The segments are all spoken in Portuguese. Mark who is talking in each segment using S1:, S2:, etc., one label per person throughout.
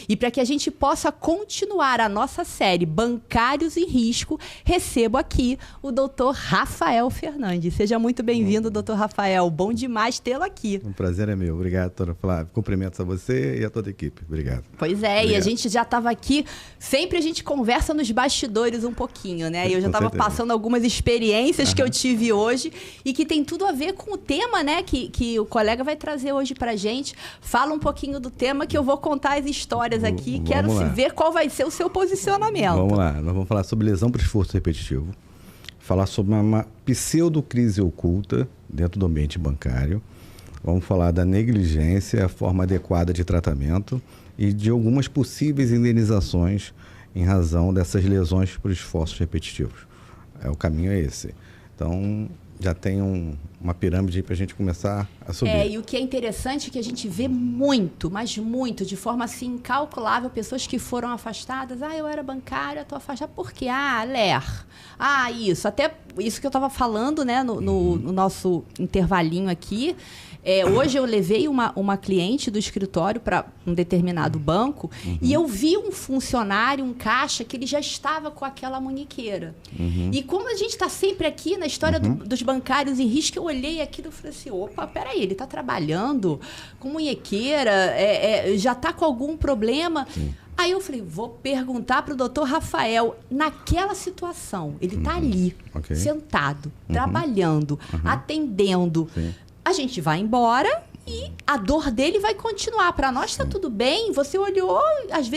S1: E para que a gente possa continuar a nossa série Bancários em Risco, recebo aqui o Dr. Rafael Fernandes. Seja muito bem-vindo, Dr. Rafael. Bom demais tê-lo aqui.
S2: Um prazer é meu. Obrigado, doutora Flávia. Cumprimentos a você e a toda a equipe. Obrigado.
S1: Pois é, obrigado. E a gente já estava aqui, sempre a gente conversa nos bastidores um pouquinho, né? E eu já estava passando algumas experiências que eu tive hoje e que tem tudo a ver com o tema, né? Que o colega vai trazer hoje pra gente. Fala um pouquinho do tema que eu vou contar as histórias aqui. Quero ver qual vai ser o seu posicionamento.
S2: Vamos lá. Nós vamos falar sobre lesão por esforço repetitivo. Falar sobre uma pseudocrise oculta dentro do ambiente bancário. Vamos falar da negligência, a forma adequada de tratamento e de algumas possíveis indenizações em razão dessas lesões por esforços repetitivos. O caminho é esse. Então, já tem uma pirâmide para a gente começar a subir.
S1: E o que é interessante é que a gente vê muito, mas muito, de forma assim incalculável, pessoas que foram afastadas. Eu era bancária, estou afastada. Por quê? LER. Isso. Até isso que eu estava falando, né, no nosso intervalinho aqui. Hoje eu levei uma cliente do escritório para um determinado banco e eu vi um funcionário, um caixa, que ele já estava com aquela munhequeira. E como a gente está sempre aqui na história dos bancários em risco, eu olhei aquilo e falei assim, opa, peraí, ele está trabalhando com munhequeira, já está com algum problema? Sim. Aí eu falei, vou perguntar para o doutor Rafael, naquela situação, ele está ali, sentado, trabalhando, atendendo. Sim. A gente vai embora e a dor dele vai continuar. Para nós está tudo bem. Você olhou,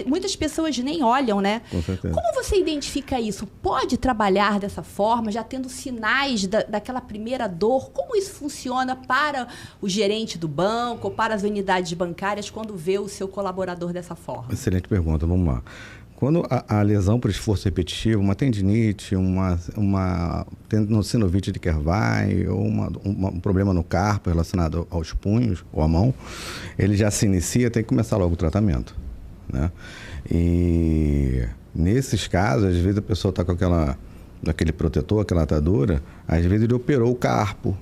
S1: muitas pessoas nem olham, né?
S2: Com certeza.
S1: Como você identifica isso? Pode trabalhar dessa forma, já tendo sinais daquela primeira dor? Como isso funciona para o gerente do banco ou para as unidades bancárias quando vê o seu colaborador dessa forma?
S2: Excelente pergunta, vamos lá. Quando a lesão por esforço repetitivo, uma tendinite, uma sinovite de Kervai, ou um problema no carpo relacionado aos punhos ou à mão, ele já se inicia, tem que começar logo o tratamento, né? E nesses casos, às vezes a pessoa está com aquele protetor, aquela atadura, às vezes ele operou o carpo,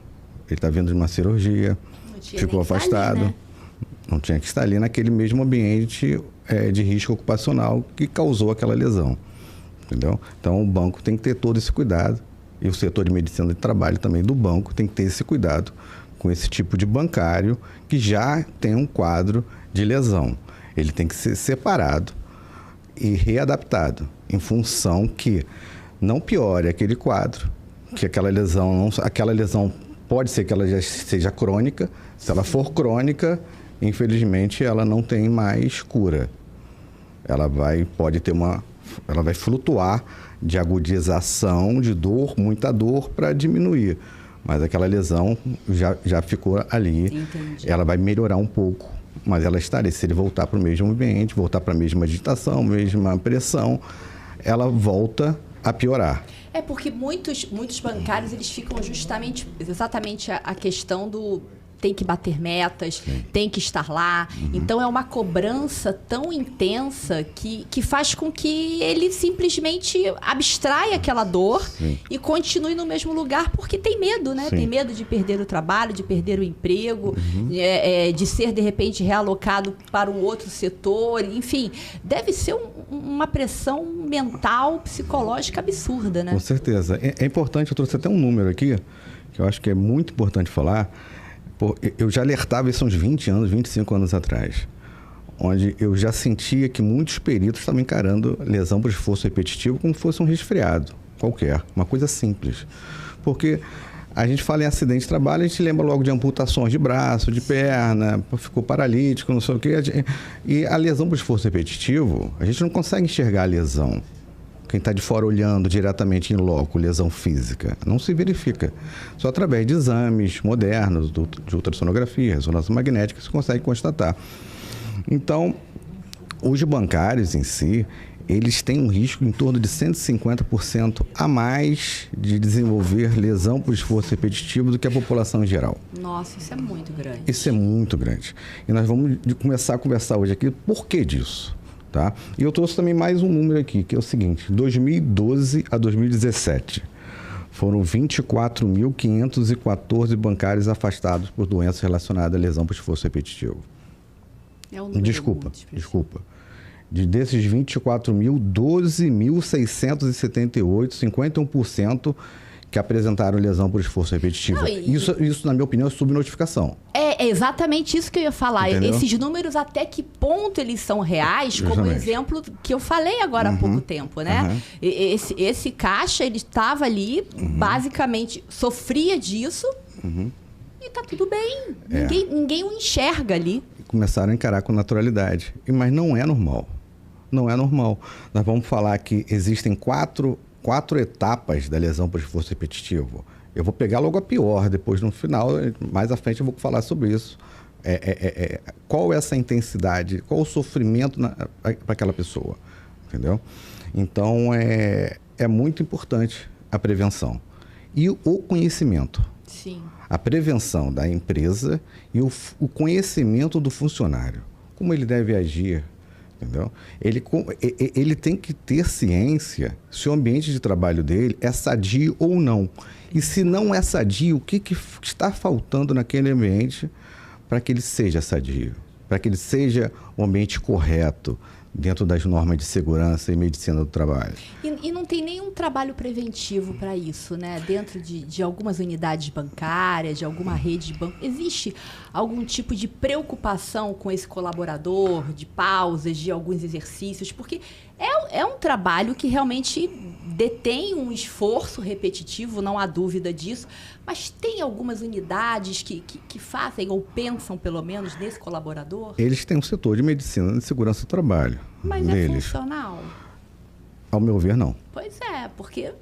S2: ele está vindo de uma cirurgia, ficou afastado. Ali, né? Não tinha que estar ali naquele mesmo ambiente de risco ocupacional que causou aquela lesão, entendeu? Então, o banco tem que ter todo esse cuidado e o setor de medicina de trabalho também do banco tem que ter esse cuidado com esse tipo de bancário que já tem um quadro de lesão. Ele tem que ser separado e readaptado em função que não piore aquele quadro, que aquela lesão pode ser que ela já seja crônica. Se ela for crônica, infelizmente, ela não tem mais cura. Ela vai flutuar de agudização, de dor, muita dor, para diminuir. Mas aquela lesão já ficou ali.
S1: Entendi.
S2: Ela vai melhorar um pouco, mas ela está ali. Se ele voltar para o mesmo ambiente, voltar para a mesma agitação, mesma pressão, ela volta a piorar.
S1: Porque muitos bancários, eles ficam exatamente a questão do... Tem que bater metas, tem que estar lá. Então, é uma cobrança tão intensa que faz com que ele simplesmente abstraia aquela dor e continue no mesmo lugar porque tem medo, né? Tem medo de perder o trabalho, de perder o emprego, de ser, de repente, realocado para um outro setor. Enfim, deve ser uma pressão mental, psicológica absurda, né?
S2: Com certeza. É importante, eu trouxe até um número aqui, que eu acho que é muito importante falar. Eu já alertava isso uns 20 anos, 25 anos atrás, onde eu já sentia que muitos peritos estavam encarando lesão por esforço repetitivo como se fosse um resfriado qualquer, uma coisa simples. Porque a gente fala em acidente de trabalho, a gente lembra logo de amputações de braço, de perna, ficou paralítico, não sei o quê. E a lesão por esforço repetitivo, a gente não consegue enxergar a lesão. Quem está de fora olhando diretamente em loco, lesão física, não se verifica. Só através de exames modernos, de ultrassonografia, ressonância magnética, se consegue constatar. Então, os bancários em si, eles têm um risco em torno de 150% a mais de desenvolver lesão por esforço repetitivo do que a população em geral.
S1: Nossa, isso é muito grande.
S2: Isso é muito grande. E nós vamos começar a conversar hoje aqui por que disso. Tá? E eu trouxe também mais um número aqui, que é o seguinte: 2012 a 2017, foram 24.514 bancários afastados por doenças relacionadas à lesão por esforço repetitivo.
S1: É um número
S2: Desculpa. Desses 24 mil, 12.678, 51%, que apresentaram lesão por esforço repetitivo.
S1: Não,
S2: Isso, na minha opinião, é subnotificação.
S1: É exatamente isso que eu ia falar.
S2: Entendeu?
S1: Esses números, até que ponto eles são reais, como o
S2: Justamente.
S1: exemplo que eu falei agora há pouco tempo, né? Esse caixa, ele estava ali, basicamente, sofria disso e tá tudo bem. Ninguém o enxerga ali.
S2: Começaram a encarar com naturalidade. Mas não é normal. Não é normal. Nós vamos falar que existem quatro etapas da lesão por esforço repetitivo. Eu vou pegar logo a pior, depois no final, mais à frente eu vou falar sobre isso. Qual é essa intensidade, qual o sofrimento para aquela pessoa, entendeu? Então, é muito importante a prevenção. E o conhecimento.
S1: Sim.
S2: A prevenção da empresa e o conhecimento do funcionário. Como ele deve agir, entendeu? Ele tem que ter ciência se o ambiente de trabalho dele é sadio ou não. E se não é sadio, o que está faltando naquele ambiente para que ele seja sadio? Para que ele seja um ambiente correto, dentro das normas de segurança e medicina do trabalho.
S1: E não tem nenhum trabalho preventivo para isso, né? Dentro de algumas unidades bancárias, de alguma rede de banco. Existe algum tipo de preocupação com esse colaborador, de pausas, de alguns exercícios? Porque é um trabalho que realmente detém um esforço repetitivo, não há dúvida disso, mas tem algumas unidades que fazem ou pensam, pelo menos, nesse colaborador?
S2: Eles têm um setor de medicina de segurança do trabalho.
S1: Mas
S2: deles.
S1: É funcional?
S2: Ao meu ver, não.
S1: Pois é, porque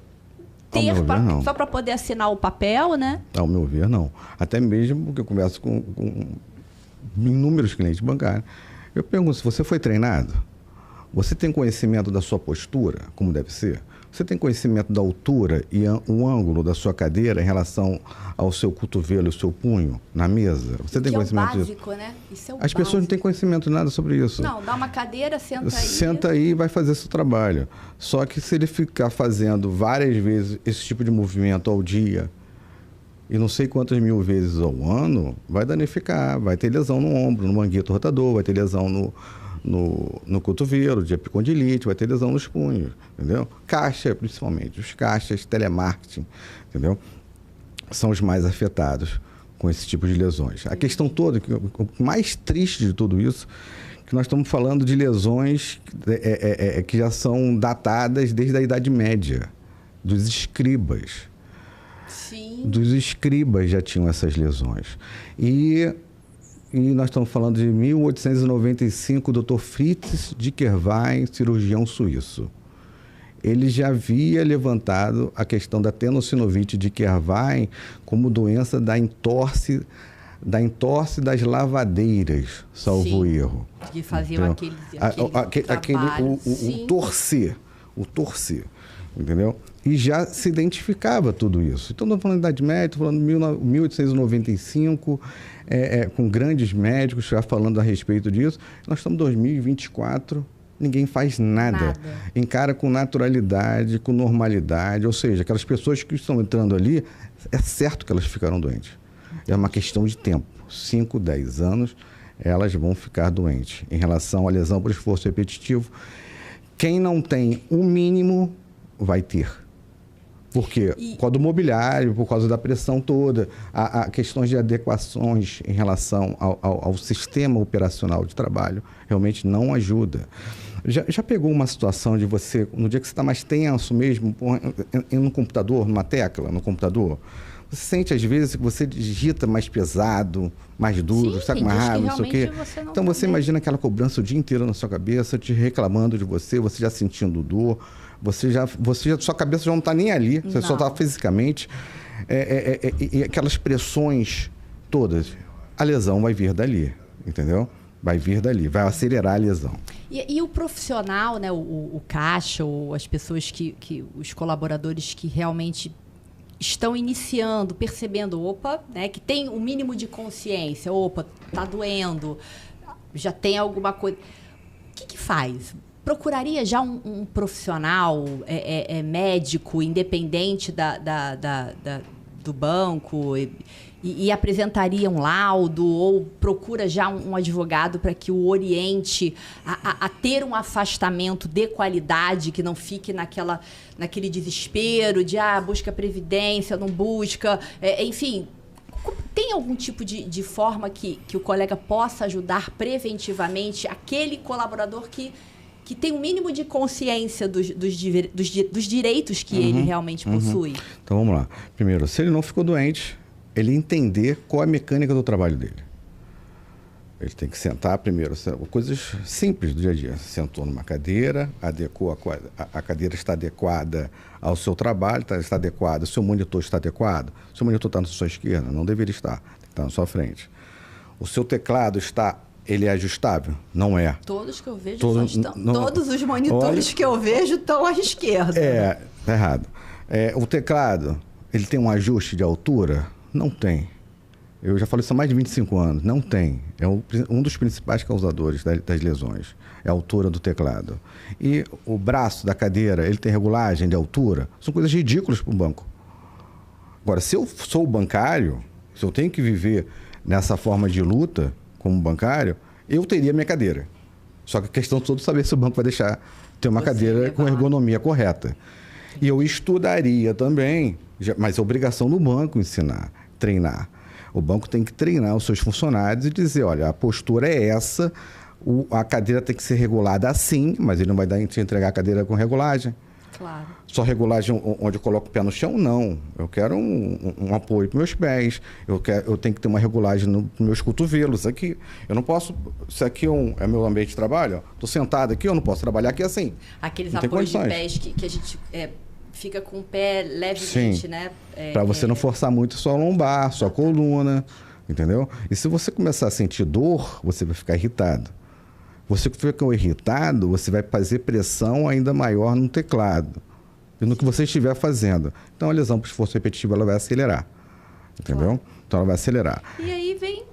S1: só para poder assinar o papel, né?
S2: Ao meu ver, não. Até mesmo porque eu converso com inúmeros clientes bancários. Eu pergunto, se você foi treinado, você tem conhecimento da sua postura, como deve ser? Você tem conhecimento da altura e o ângulo da sua cadeira em relação ao seu cotovelo e o seu punho na mesa? Você tem conhecimento disso?
S1: É o básico, né? Isso é o
S2: As pessoas não têm conhecimento de nada sobre isso.
S1: Não, dá uma cadeira, senta aí.
S2: Senta aí e vai fazer seu trabalho. Só que se ele ficar fazendo várias vezes esse tipo de movimento ao dia, e não sei quantas mil vezes ao ano, vai danificar, vai ter lesão no ombro, no manguito rotador, vai ter lesão no cotovelo, de epicondilite, vai ter lesão nos punhos, entendeu? Caixa, principalmente. Os caixas, telemarketing, entendeu? São os mais afetados com esse tipo de lesões. A questão toda, o mais triste de tudo isso, que nós estamos falando de lesões que já são datadas desde a Idade Média, dos escribas.
S1: Sim.
S2: Dos escribas já tinham essas lesões. E nós estamos falando de 1895, Dr. Fritz Dickerwein, cirurgião suíço. Ele já havia levantado a questão da tenossinovite Dickerwein como doença da entorse das lavadeiras, salvo erro.
S1: Que faziam
S2: o torcer, entendeu? E já se identificava tudo isso. Então, estamos falando da Idade Média, estou falando de 1895, com grandes médicos já falando a respeito disso. Nós estamos em 2024, ninguém faz nada. Encara com naturalidade, com normalidade. Ou seja, aquelas pessoas que estão entrando ali, é certo que elas ficarão doentes. É uma questão de tempo. 5, 10 anos, elas vão ficar doentes. Em relação à lesão por esforço repetitivo, quem não tem o mínimo vai ter. Por quê? Por causa do mobiliário, por causa da pressão toda, a questões de adequações em relação ao sistema operacional de trabalho realmente não ajuda. Já pegou uma situação de você, no dia que você está mais tenso mesmo, no computador, numa tecla, no computador, você sente às vezes que você digita mais pesado, mais duro, sabe, mais rápido, não sei o quê. Então você imagina aquela cobrança o dia inteiro na sua cabeça, te reclamando de você já sentindo dor. Sua cabeça já não está nem ali, você só está fisicamente. E aquelas pressões todas, a lesão vai vir dali, entendeu? Vai vir dali, vai acelerar a lesão.
S1: E o profissional, né, o caixa, ou as pessoas os colaboradores que realmente estão iniciando, percebendo, né, que tem um mínimo de consciência, está doendo, já tem alguma coisa. O que faz? Procuraria já um profissional médico, independente do banco e apresentaria um laudo ou procura já um advogado para que o oriente a ter um afastamento de qualidade, que não fique naquele desespero de busca previdência, não busca, enfim... Tem algum tipo de forma que o colega possa ajudar preventivamente aquele colaborador que tem o mínimo de consciência dos direitos que ele realmente possui?
S2: Então, vamos lá. Primeiro, se ele não ficou doente, ele entender qual é a mecânica do trabalho dele. Ele tem que sentar primeiro, coisas simples do dia a dia. Sentou numa cadeira, a cadeira está adequada ao seu trabalho, está adequada, o seu monitor está adequado. O seu monitor está na sua esquerda, não deveria estar, tem que estar na sua frente. O seu teclado ele é ajustável? Não é.
S1: Todos que eu vejo todos os monitores que eu vejo estão à esquerda.
S2: Tá errado. O teclado, ele tem um ajuste de altura? Não tem. Eu já falei isso há mais de 25 anos. Não tem. É um dos principais causadores das lesões. É a altura do teclado. E o braço da cadeira, ele tem regulagem de altura? São coisas ridículas para um banco. Agora, se eu sou bancário, se eu tenho que viver nessa forma de luta como bancário, eu teria minha cadeira. Só que a questão toda é saber se o banco vai deixar ter uma cadeira com ergonomia correta. E eu estudaria também, mas é obrigação do banco ensinar, treinar. O banco tem que treinar os seus funcionários e dizer, olha, a postura é essa, a cadeira tem que ser regulada assim, mas ele não vai te entregar a cadeira com regulagem.
S1: Claro.
S2: Só regulagem onde eu coloco o pé no chão? Não. Eu quero um apoio para meus pés, eu tenho que ter uma regulagem nos meus cotovelos aqui. Eu não posso... Isso aqui é meu ambiente de trabalho, estou sentado aqui, eu não posso trabalhar aqui assim.
S1: Aqueles apoios de pés que a gente... fica com o pé levemente,
S2: sim,
S1: né?
S2: Para você não forçar muito sua lombar, sua coluna, entendeu? E se você começar a sentir dor, você vai ficar irritado. Você que fica irritado, você vai fazer pressão ainda maior no teclado e no que você estiver fazendo. Então, a lesão por esforço repetitivo, ela vai acelerar, entendeu? Claro. Então, ela vai acelerar.
S1: E aí vem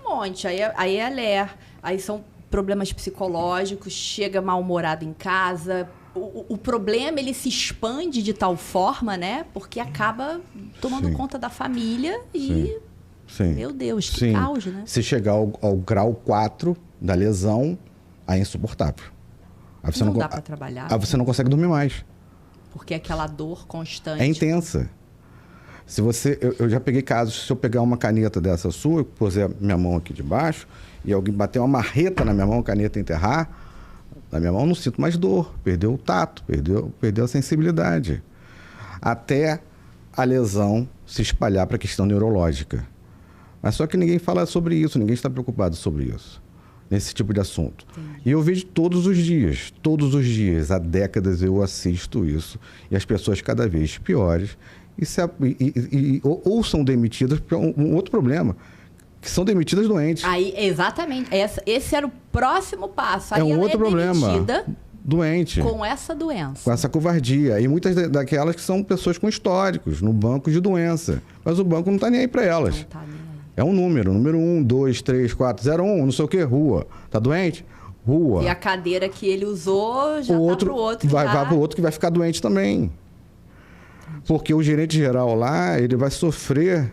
S1: um monte. Aí é LER, aí são problemas psicológicos, chega mal-humorado em casa... O problema, ele se expande de tal forma, né? Porque acaba tomando conta da família e... Sim. Meu Deus, que caos, né?
S2: Se chegar ao grau 4 da lesão, aí é insuportável. Aí você
S1: não dá para trabalhar.
S2: Aí você não consegue dormir mais.
S1: Porque aquela dor constante...
S2: É intensa. Se eu já peguei casos, se eu pegar uma caneta dessa sua, puser minha mão aqui debaixo, e alguém bater uma marreta na minha mão, a caneta enterrar... Na minha mão eu não sinto mais dor, perdeu o tato, perdeu a sensibilidade. Até a lesão se espalhar para a questão neurológica. Mas só que ninguém fala sobre isso, ninguém está preocupado sobre isso, nesse tipo de assunto. Entendi. E eu vejo todos os dias, há décadas eu assisto isso, e as pessoas cada vez piores, ou são demitidas por um outro problema, que são demitidas doentes.
S1: Aí, exatamente. Esse era o próximo passo. Aí
S2: é um outro problema. Doente.
S1: Com essa doença.
S2: Com essa covardia. E muitas daquelas que são pessoas com históricos no banco de doença. Mas o banco não está nem aí para elas. Não está nem aí. É um número 1, 2, 3, 4, 0, 1, não sei o quê, rua. Tá doente? Rua.
S1: E a cadeira que ele usou já está para o outro.
S2: Vai para o outro que vai ficar doente também. Entendi. Porque o gerente geral lá, ele vai sofrer...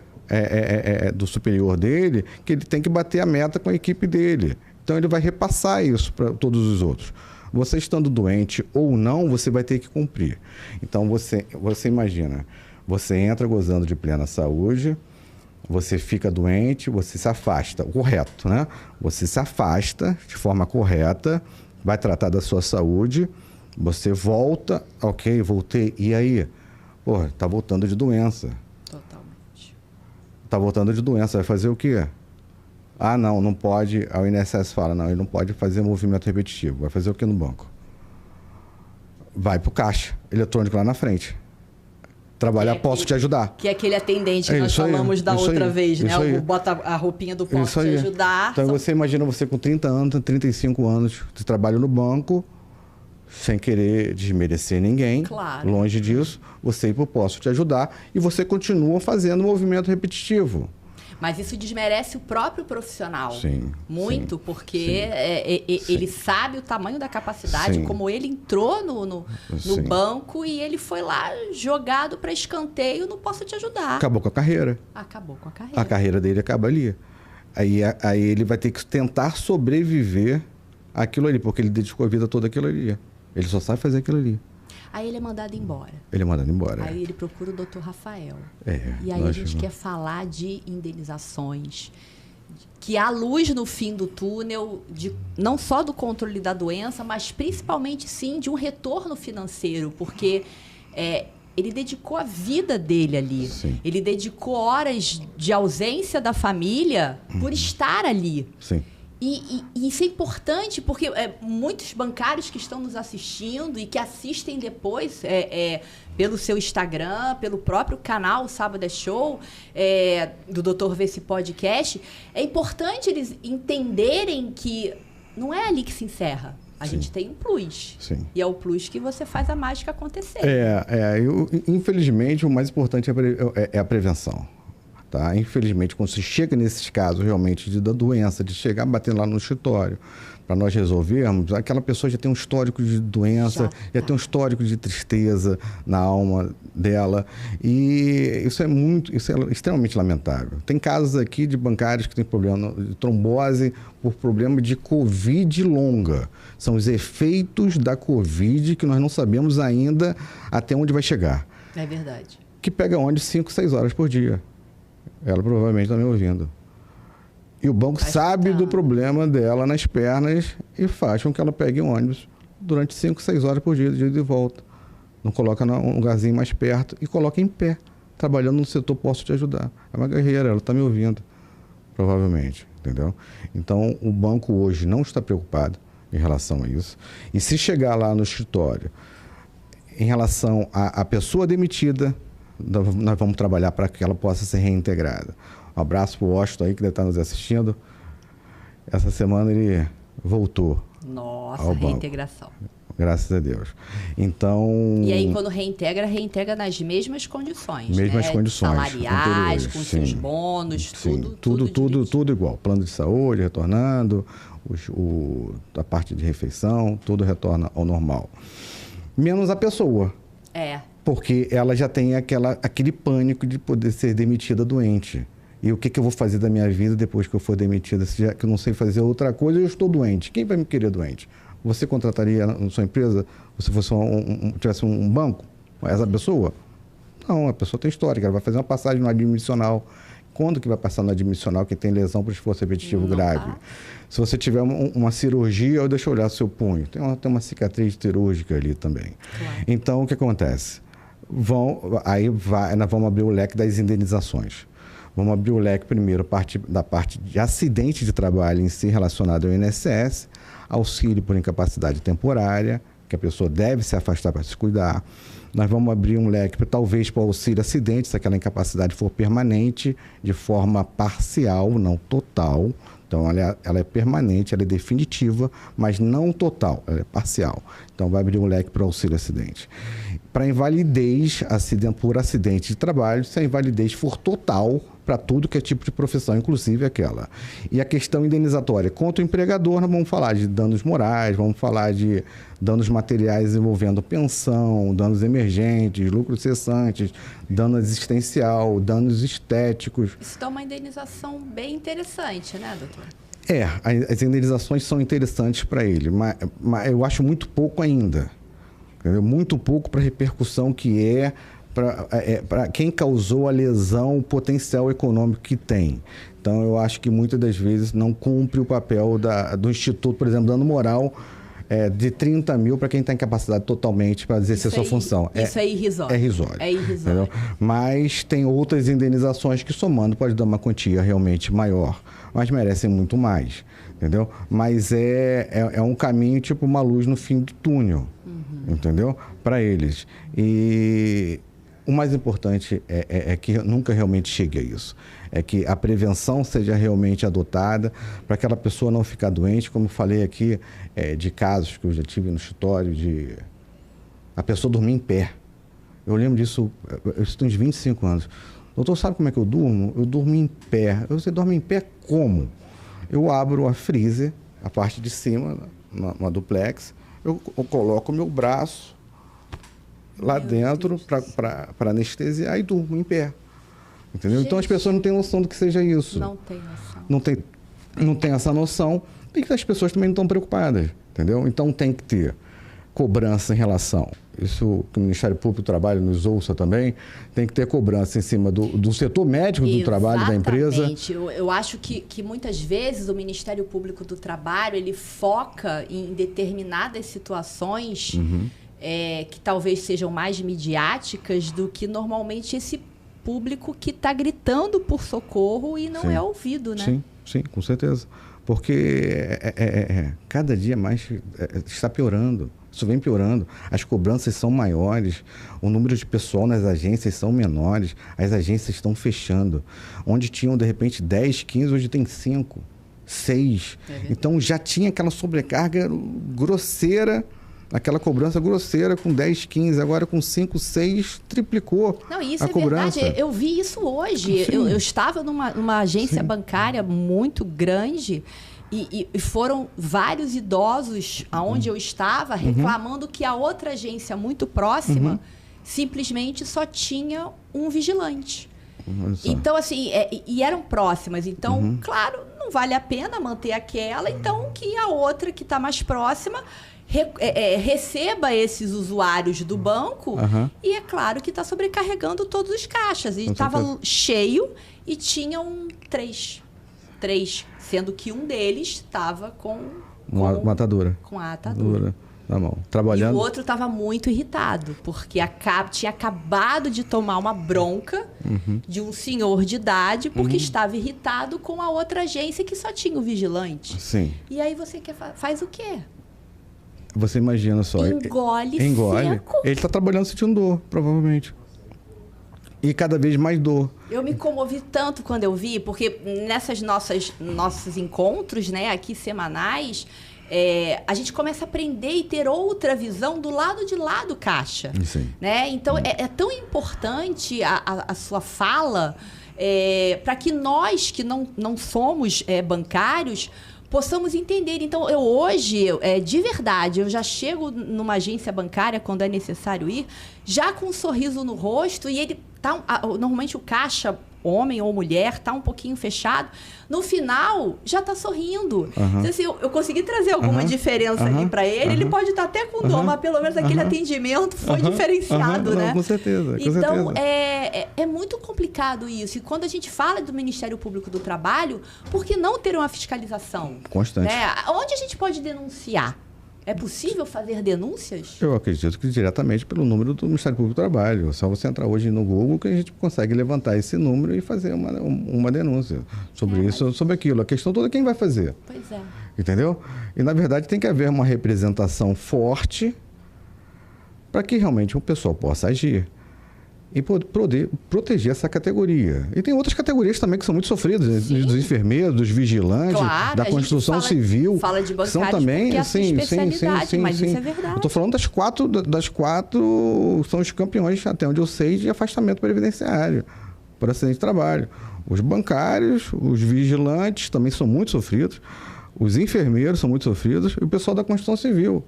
S2: do superior dele, que ele tem que bater a meta com a equipe dele. Então, ele vai repassar isso para todos os outros. Você estando doente ou não, você vai ter que cumprir. Então, você imagina, você entra gozando de plena saúde, você fica doente, você se afasta, correto, né? Você se afasta de forma correta, vai tratar da sua saúde, você volta, ok, voltei, e aí? Pô, tá voltando de doença. Está voltando de doença, vai fazer o quê? Ah, não pode. A INSS fala, não, ele não pode fazer movimento repetitivo. Vai fazer o quê no banco? Vai para o caixa eletrônico lá na frente. Trabalhar, posso te ajudar.
S1: Que é aquele atendente que nós falamos da outra vez, né? Bota a roupinha do posso te ajudar.
S2: Então, você imagina você com 30 anos, 35 anos, de trabalho no banco, sem querer desmerecer ninguém,
S1: claro.
S2: Longe disso, você ir para o posso te ajudar e você continua fazendo movimento repetitivo.
S1: Mas isso desmerece o próprio profissional.
S2: Sim.
S1: Muito,
S2: sim,
S1: porque
S2: sim.
S1: ele sabe o tamanho da capacidade,
S2: Sim.
S1: como ele entrou no
S2: Sim.
S1: banco e ele foi lá jogado para escanteio, não posso te ajudar.
S2: Acabou com a carreira.
S1: Acabou com a carreira.
S2: A carreira dele acaba ali. Aí ele vai ter que tentar sobreviver àquilo ali, porque ele dedicou a vida toda àquilo ali. Ele só sabe fazer aquilo ali.
S1: Aí ele é mandado embora.
S2: Ele é mandado embora.
S1: Aí ele procura o Dr. Rafael.
S2: É,
S1: E aí a gente quer falar de indenizações, que há luz no fim do túnel, não só do controle da doença, mas principalmente, sim, de um retorno financeiro, porque ele dedicou a vida dele ali.
S2: Sim.
S1: Ele dedicou horas de ausência da família por estar ali.
S2: Sim.
S1: E isso é importante porque muitos bancários que estão nos assistindo e que assistem depois pelo seu Instagram, pelo próprio canal Sábado é Show, do Dr. VC Podcast, é importante eles entenderem que não é ali que se encerra. A
S2: Sim.
S1: gente tem um plus.
S2: Sim.
S1: E é o plus que você faz a mágica acontecer.
S2: Infelizmente, o mais importante é a prevenção. Tá? Infelizmente, quando se chega nesses casos realmente da doença, de chegar batendo lá no escritório, para nós resolvermos, aquela pessoa já tem um histórico de doença, já tem um histórico de tristeza na alma dela. E isso é extremamente lamentável. Tem casos aqui de bancários que têm problema de trombose por problema de Covid longa. São os efeitos da Covid que nós não sabemos ainda até onde vai chegar.
S1: É verdade.
S2: Que pega onde 5, 6 horas por dia. Ela provavelmente está me ouvindo. E o banco sabe do problema dela nas pernas e faz com que ela pegue um ônibus durante 5, 6 horas por dia, de ida e volta. Não coloca num lugarzinho mais perto e coloca em pé, trabalhando no setor Posso Te Ajudar. É uma guerreira, ela está me ouvindo, provavelmente, entendeu? Então, o banco hoje não está preocupado em relação a isso. E se chegar lá no escritório, em relação à pessoa demitida, nós vamos trabalhar para que ela possa ser reintegrada. Um abraço para o Washington aí, que deve estar nos assistindo. Essa semana ele voltou.
S1: Nossa, reintegração.
S2: Graças a Deus. Então...
S1: E aí, quando reintegra nas mesmas condições.
S2: Mesmas condições.
S1: Salariais, com seus bônus,
S2: tudo igual. Plano de saúde retornando, a parte de refeição, tudo retorna ao normal. Menos a pessoa. Porque ela já tem aquele pânico de poder ser demitida doente. E o que eu vou fazer da minha vida depois que eu for demitida? Já que eu não sei fazer outra coisa, eu estou doente. Quem vai me querer doente? Você contrataria na sua empresa, se fosse tivesse um banco, essa pessoa? Não, a pessoa tem história, ela vai fazer uma passagem no admissional. Quando que vai passar no admissional que tem lesão por esforço repetitivo grave? Se você tiver uma cirurgia, deixa eu olhar seu punho. Tem uma cicatriz cirúrgica ali também.
S1: Claro.
S2: Então, o que acontece? Nós vamos abrir o leque das indenizações. Vamos abrir o leque primeiro da parte de acidente de trabalho em si relacionado ao INSS, auxílio por incapacidade temporária, que a pessoa deve se afastar para se cuidar. Nós vamos abrir um leque talvez para o auxílio acidente, se aquela incapacidade for permanente, de forma parcial, não total. Então, ela é permanente, ela é definitiva, mas não total, ela é parcial. Então, vai abrir um leque para o auxílio acidente. Para invalidez por acidente de trabalho, se a invalidez for total, para tudo que é tipo de profissão, inclusive aquela. E a questão indenizatória contra o empregador, nós vamos falar de danos morais, vamos falar de danos materiais envolvendo pensão, danos emergentes, lucros cessantes, dano existencial, danos estéticos.
S1: Isso dá uma indenização bem interessante, né, doutor?
S2: As indenizações são interessantes para ele, mas eu acho muito pouco ainda. Entendeu? Muito pouco para a repercussão que para quem causou a lesão, o potencial econômico que tem. Então, eu acho que muitas das vezes não cumpre o papel do Instituto, por exemplo, dano moral de 30 mil para quem está incapacitado totalmente para exercer sua função.
S1: Isso é irrisório.
S2: É irrisório.
S1: É irrisório.
S2: Entendeu? Mas tem outras indenizações que, somando, pode dar uma quantia realmente maior, mas merecem muito mais. Entendeu? Mas é um caminho, tipo uma luz no fim do túnel, entendeu? Para eles. E o mais importante é que nunca realmente chegue a isso. É que a prevenção seja realmente adotada para aquela pessoa não ficar doente, como eu falei aqui, de casos que eu já tive no escritório, de a pessoa dormir em pé. Eu lembro disso, isso tem uns 25 anos. Doutor, sabe como é que eu durmo? Eu durmo em pé. Você dorme em pé como? Eu abro a freezer, a parte de cima, uma duplex, eu coloco o meu braço lá dentro para anestesiar e durmo em pé. Entendeu? Gente, então as pessoas não têm noção do que seja isso.
S1: Não tem noção.
S2: Não tem essa noção e que as pessoas também não estão preocupadas. Entendeu? Então tem que ter cobrança em relação. Isso que o Ministério Público do Trabalho nos ouça também, tem que ter cobrança em cima do setor médico do trabalho da empresa.
S1: Exatamente. Eu acho que muitas vezes o Ministério Público do Trabalho, ele foca em determinadas situações que talvez sejam mais midiáticas do que normalmente esse público que está gritando por socorro e não é ouvido, né?
S2: Sim, com certeza. Porque cada dia mais está piorando. Isso vem piorando. As cobranças são maiores, o número de pessoal nas agências são menores, as agências estão fechando. Onde tinham, de repente, 10, 15, hoje tem 5, 6. Então, já tinha aquela sobrecarga grosseira, aquela cobrança grosseira com 10, 15, agora com 5, 6, triplicou.
S1: Não, isso
S2: a cobrança.
S1: Verdade. Eu vi isso hoje. Eu estava numa agência bancária muito grande e foram vários idosos aonde eu estava reclamando que a outra agência muito próxima simplesmente só tinha um vigilante. Então, assim, e eram próximas. Então, claro, não vale a pena manter aquela. Então, que a outra que está mais próxima receba esses usuários do banco e é claro que está sobrecarregando todos os caixas. E estava cheio e tinham 3, sendo que um deles estava com
S2: uma atadura.
S1: Com a atadura.
S2: Na mão. Trabalhando.
S1: E o outro estava muito irritado, porque tinha acabado de tomar uma bronca de um senhor de idade, porque estava irritado com a outra agência que só tinha o vigilante.
S2: Sim.
S1: E aí você faz o quê?
S2: Você imagina só.
S1: Engole seco.
S2: Ele está trabalhando sentindo dor, provavelmente. E cada vez mais dor.
S1: Eu me comovi tanto quando eu vi, porque nessas nossos encontros, né, aqui semanais, a gente começa a aprender e ter outra visão do lado de lá do caixa.
S2: Sim.
S1: Né? Então, é tão importante a sua fala para que nós, que não somos bancários, possamos entender. Então, eu hoje, de verdade, eu já chego numa agência bancária quando é necessário ir, já com um sorriso no rosto, e ele tá, normalmente o caixa, homem ou mulher, tá um pouquinho fechado. No final, já tá sorrindo. Então, assim, eu consegui trazer alguma diferença ali para ele. Ele pode estar até com dor, mas pelo menos aquele atendimento foi diferenciado, né?
S2: Não, com certeza.
S1: Então, é muito complicado isso. E quando a gente fala do Ministério Público do Trabalho, por que não ter uma fiscalização?
S2: Constante.
S1: Né? Onde a gente pode denunciar? É possível fazer denúncias?
S2: Eu acredito que diretamente pelo número do Ministério Público do Trabalho. É só você entrar hoje no Google que a gente consegue levantar esse número e fazer uma denúncia sobre isso, sobre aquilo. A questão toda é quem vai fazer.
S1: Pois é.
S2: Entendeu? E, na verdade, tem que haver uma representação forte para que realmente o pessoal possa agir e poder proteger essa categoria. E tem outras categorias também que são muito sofridas, dos enfermeiros, dos vigilantes, da construção civil.
S1: Fala de bancários
S2: são também,
S1: porque é a sua especialidade, mas isso é verdade.
S2: Eu estou falando das quatro são os campeões, até onde eu sei, de afastamento previdenciário por acidente de trabalho. Os bancários, os vigilantes também são muito sofridos, os enfermeiros são muito sofridos e o pessoal da construção civil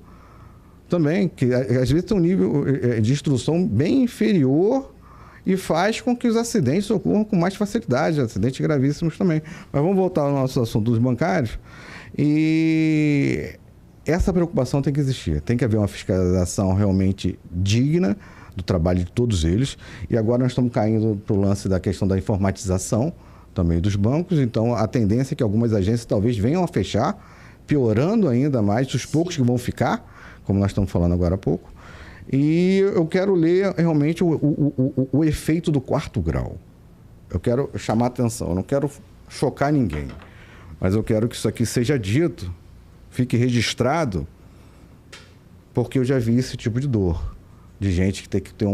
S2: também, que às vezes tem um nível de instrução bem inferior e faz com que os acidentes ocorram com mais facilidade, acidentes gravíssimos também. Mas vamos voltar ao nosso assunto dos bancários. E essa preocupação tem que existir. Tem que haver uma fiscalização realmente digna do trabalho de todos eles. E agora nós estamos caindo para o lance da questão da informatização também dos bancos. Então, a tendência é que algumas agências talvez venham a fechar, piorando ainda mais os poucos que vão ficar, como nós estamos falando agora há pouco. E eu quero ler realmente o efeito do 4º grau. Eu quero chamar a atenção, eu não quero chocar ninguém, mas eu quero que isso aqui seja dito, fique registrado, porque eu já vi esse tipo de dor, de gente que tem que ter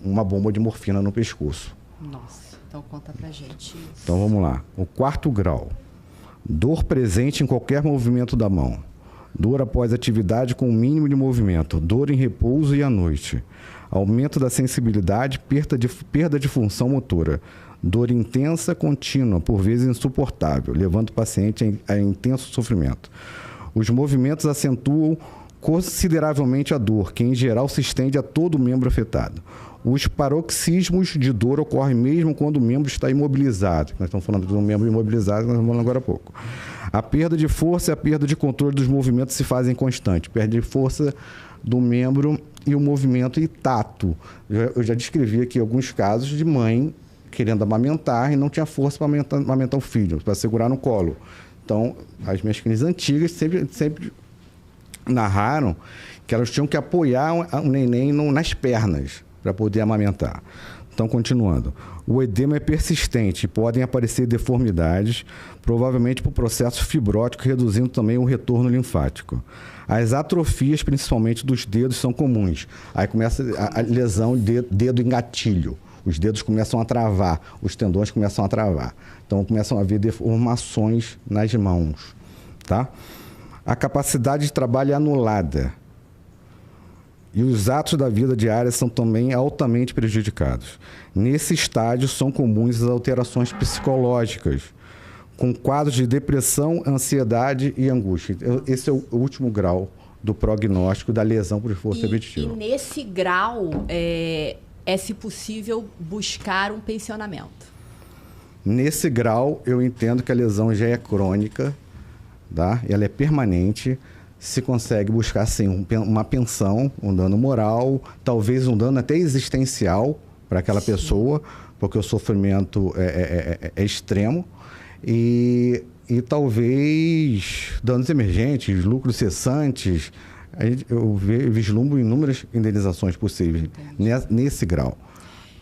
S2: uma bomba de morfina no pescoço.
S1: Nossa, então conta pra gente isso.
S2: Então vamos lá. O 4º grau. Dor presente em qualquer movimento da mão. Dor após atividade com o mínimo de movimento. Dor em repouso e à noite. aumento da sensibilidade, perda de função motora, dor intensa contínua, por vezes insuportável, levando o paciente a intenso sofrimento. Os movimentos acentuam consideravelmente a dor, que em geral se estende a todo o membro afetado. Os paroxismos de dor ocorrem mesmo quando o membro está imobilizado. Nós estamos falando de um membro imobilizado, nós vamos falar agora há pouco. A perda de força e a perda de controle dos movimentos se fazem constante. Perde de força do membro e o movimento e tato. Eu já descrevi aqui alguns casos de mãe querendo amamentar e não tinha força para amamentar o filho, para segurar no colo. Então, as minhas clínicas antigas sempre narraram que elas tinham que apoiar o neném nas pernas para poder amamentar. Então, continuando. O edema é persistente e podem aparecer deformidades, provavelmente por processo fibrótico, reduzindo também o retorno linfático. As atrofias, principalmente dos dedos, são comuns. Aí começa a lesão de dedo em gatilho. Os dedos começam a travar, os tendões começam a travar. Então, começam a haver deformações nas mãos. Tá? A capacidade de trabalho é anulada. E os atos da vida diária são também altamente prejudicados. Nesse estágio, são comuns as alterações psicológicas, com quadros de depressão, ansiedade e angústia. Esse é o último grau do prognóstico da lesão por esforço repetitivo.
S1: E nesse grau, se possível buscar um pensionamento?
S2: Nesse grau, eu entendo que a lesão já é crônica, tá? Ela é permanente. Se consegue buscar, sim, uma pensão, um dano moral, talvez um dano até existencial para aquela pessoa, porque o sofrimento é extremo. E talvez danos emergentes, lucros cessantes. Eu vislumbro inúmeras indenizações possíveis nesse grau.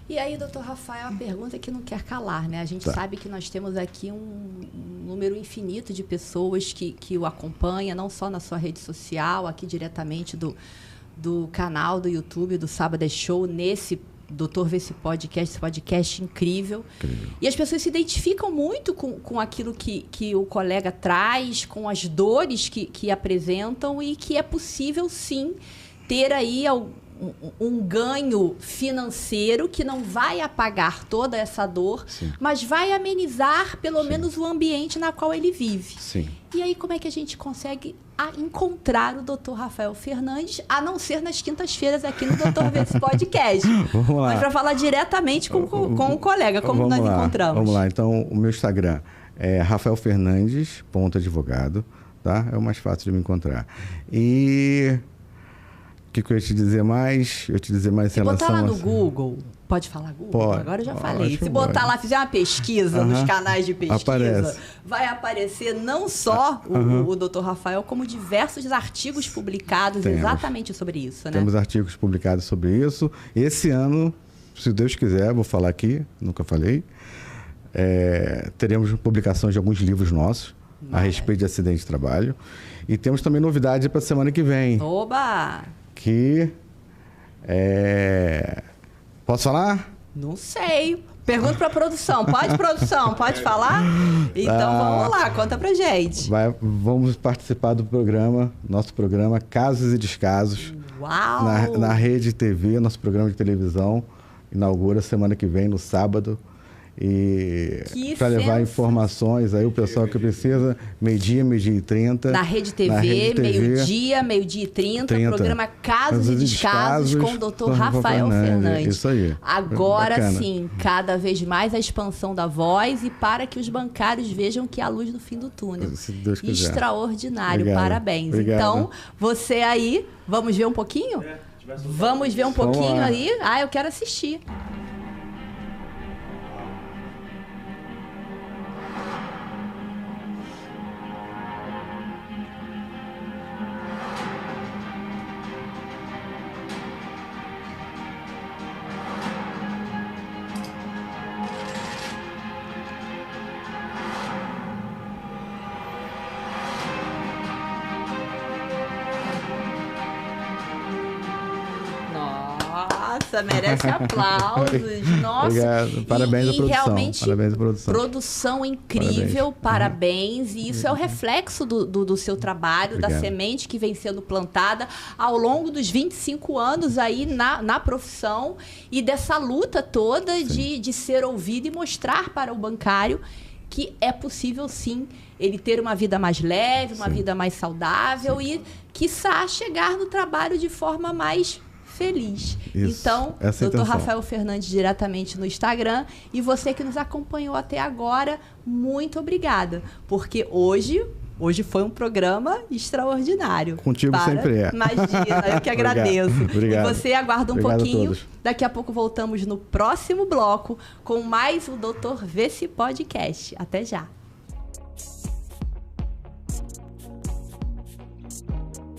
S1: E aí, doutor Rafael, a pergunta que não quer calar, né? A gente sabe que nós temos aqui um número infinito de pessoas que o acompanha, não só na sua rede social, aqui diretamente do canal do YouTube, do Sábado é Show, nesse Doutor Vê Se Podcast, esse podcast incrível. E as pessoas se identificam muito com aquilo que o colega traz, com as dores que apresentam e que é possível, sim, ter aí um ganho financeiro que não vai apagar toda essa dor, sim, mas vai amenizar, pelo menos, o ambiente na qual ele vive.
S2: Sim.
S1: E aí, como é que a gente consegue encontrar o Dr. Rafael Fernandes, a não ser nas quintas-feiras aqui no Dr. Vê Se Podcast?
S2: Vamos lá.
S1: Mas para falar diretamente com o colega, como nós encontramos.
S2: Vamos lá. Então, o meu Instagram é rafaelfernandes.advogado, tá? É o mais fácil de me encontrar. E o que eu ia te dizer mais? Eu ia te dizer mais em relação
S1: botar lá no Google, pode falar Google?
S2: Pode.
S1: Agora eu já falei. Se botar lá, fizer uma pesquisa nos canais de pesquisa,
S2: aparece.
S1: Vai aparecer não só o Dr. Rafael, como diversos artigos publicados exatamente sobre isso, né?
S2: Temos artigos publicados sobre isso. Esse ano, se Deus quiser, vou falar aqui, nunca falei, teremos publicações de alguns livros nossos a respeito de acidente de trabalho. E temos também novidade para a semana que vem.
S1: Oba!
S2: Que posso falar?
S1: Não sei. Pergunta para a produção. Pode, produção? Pode falar? Então vamos lá, conta pra gente.
S2: Vamos participar do programa, nosso programa Casos e Descasos.
S1: Uau!
S2: Na Rede TV, nosso programa de televisão. Inaugura semana que vem, no sábado. E para levar informações aí o pessoal que precisa, meio-dia, meio-dia e 30.
S1: Na Rede TV, meio-dia, meio-dia e 30, programa Casos e Descasos com o Dr. Rafael Fernandes.
S2: Isso aí.
S1: Agora
S2: bacana.
S1: Sim, cada vez mais a expansão da voz e para que os bancários vejam que há luz no fim do túnel.
S2: Se Deus quiser.
S1: Extraordinário,
S2: Obrigado.
S1: Parabéns.
S2: Obrigado.
S1: Então, você aí, vamos ver um pouquinho? Vamos ver um pouquinho aí? Eu quero assistir. Nossa, merece aplausos. Nossa.
S2: Obrigado. Parabéns à produção.
S1: Realmente,
S2: parabéns à produção.
S1: Produção incrível, parabéns. E isso é o reflexo do seu trabalho,
S2: Obrigado.
S1: da semente que vem sendo plantada ao longo dos 25 anos aí na profissão e dessa luta toda de ser ouvido e mostrar para o bancário que é possível, sim, ele ter uma vida mais leve, uma vida mais saudável e, quiçá, chegar no trabalho de forma mais feliz.
S2: Isso,
S1: Então,
S2: essa é a
S1: Dr.
S2: intenção.
S1: Rafael Fernandes, diretamente no Instagram. E você que nos acompanhou até agora, muito obrigada. Porque hoje foi um programa extraordinário.
S2: Contigo sempre é.
S1: Imagina, eu que agradeço.
S2: Obrigado.
S1: E você aguarda um
S2: Obrigado a
S1: pouquinho.
S2: todos.
S1: Daqui a pouco voltamos no próximo bloco com mais o Dr. Vê Se Podcast. Até já.